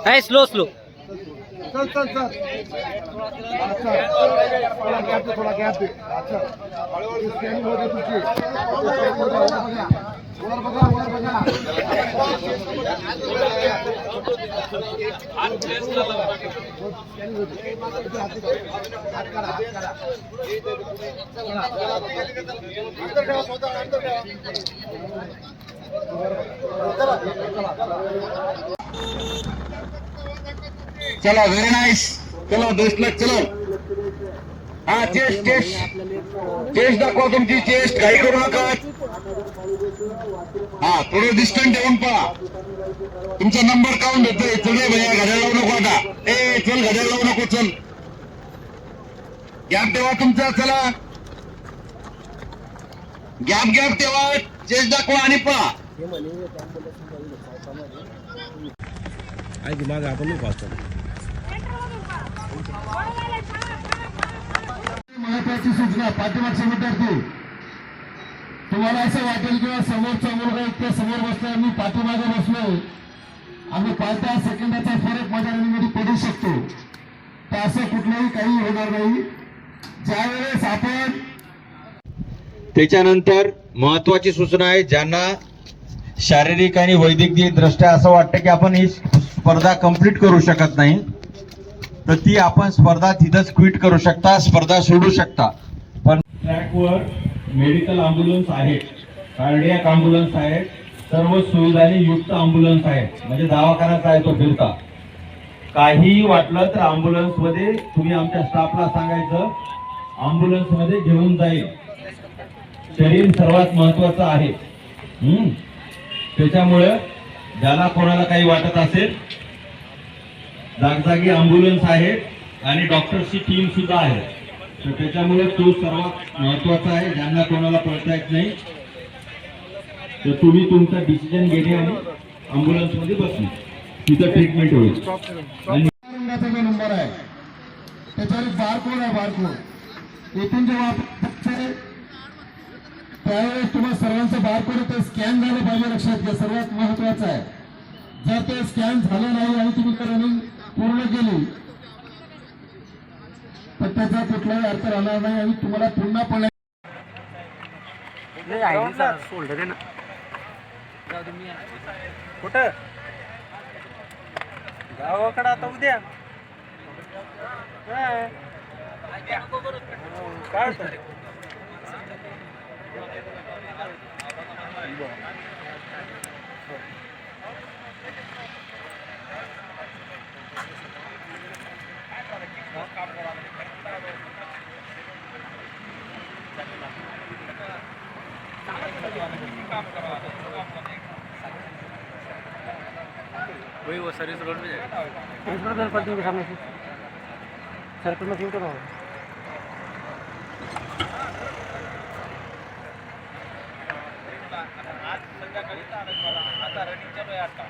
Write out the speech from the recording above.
है slow slow. चल चल चल अच्छा थोड़ा गॅप दे अच्छा स्कॅनिंग होते तुझी वर बघा चला व्हेरी नाईस. चलो बेस्ट लक. चलो हा चेस्ट चेस्ट चेस्ट दाखवा तुमची चेस्ट. काही करू नका. हा थोडं डिस्टन्स ठेवून पहा. तुमचा नंबर काउंट होतोय. चल रे भैया घड्याळ लावू नको आता. ए चल घड्याळ लावू नको. चल गॅप ठेवा तुमचा. चला गॅप ठेवा. चेस्ट दाखवा आणि पहा. दिमाग आपण महत्वाची सूचना पाठीमागचे विद्यार्थी, तुम्हाला असं वाटेल किंवा समोरचा मुलगा इतक्या समोर बसला, मी पाठीमागे बसलो, आम्ही 5-10 सेकंदाचा फरक माझ्या रनिंगमध्ये पडू शकतो, तर असं कुठलंही काही होणार नाही. ज्यावेळेस आपण त्याच्यानंतर महत्वाची सूचना आहे, ज्यांना शारीरिक आणि वैद्यकीय दृष्ट्या असं वाटतं की आपण ही स्पर्धा कंप्लीट करू शकत नाही, तर ती आपण स्पर्धा तिथंच क्विट करू शकता, स्पर्धा सोडू शकता. पण ट्रॅकवर मेडिकल अँब्युलन्स आहेत, कार्डियाक अँब्युलन्स आहेत, सर्व सुविधांनी युक्त अँब्युलन्स आहेत, म्हणजे दवाखान्याचा आहे तो फिरता. काहीही वाटलं तर अँब्युलन्स मध्ये तुम्ही आमच्या स्टाफला सांगायचं, अँब्युलन्स मध्ये घेऊन जाईल. शरीर सर्वात महत्वाचं आहे. त्याच्यामुळे ज्याला कोणाला काही वाटत असेल, जागजागी अँब्युलन्स आहे आणि डॉक्टरची टीम सुद्धा आहे, तर त्याच्यामुळे तो सर्वात महत्वाचा आहे. ज्यांना कोणाला पळता येत नाही, तर तुम्ही तुमचा डिसिजन घेणे आणि अँब्युलन्स मध्ये बसणे, तिथं ट्रीटमेंट होईल. आणि जो नंबर आहे त्याच्यावर बारकोड आहे. बारकोड इथून जेव्हा आपण त्यावेळेस तुम्हाला सर्वांचं बारकोड ते स्कॅन झालं पाहिजे. लक्षात घ्या, सर्वात महत्वाचं आहे. जर ते स्कॅन झालं नाही आणि तुम्ही रनिंग पूर्ण केली तर त्याचा कुठलाही अर्थ राहणार नाही आणि तुम्हाला पुन्हा पण कुठं गावाकडे आता उद्या काय वही वो सर्विस रोड में जाएगा पलटी के सामने से सर्कल में क्यों करो. आज संध्याकाळी आता रनिंग चालू आहे आता.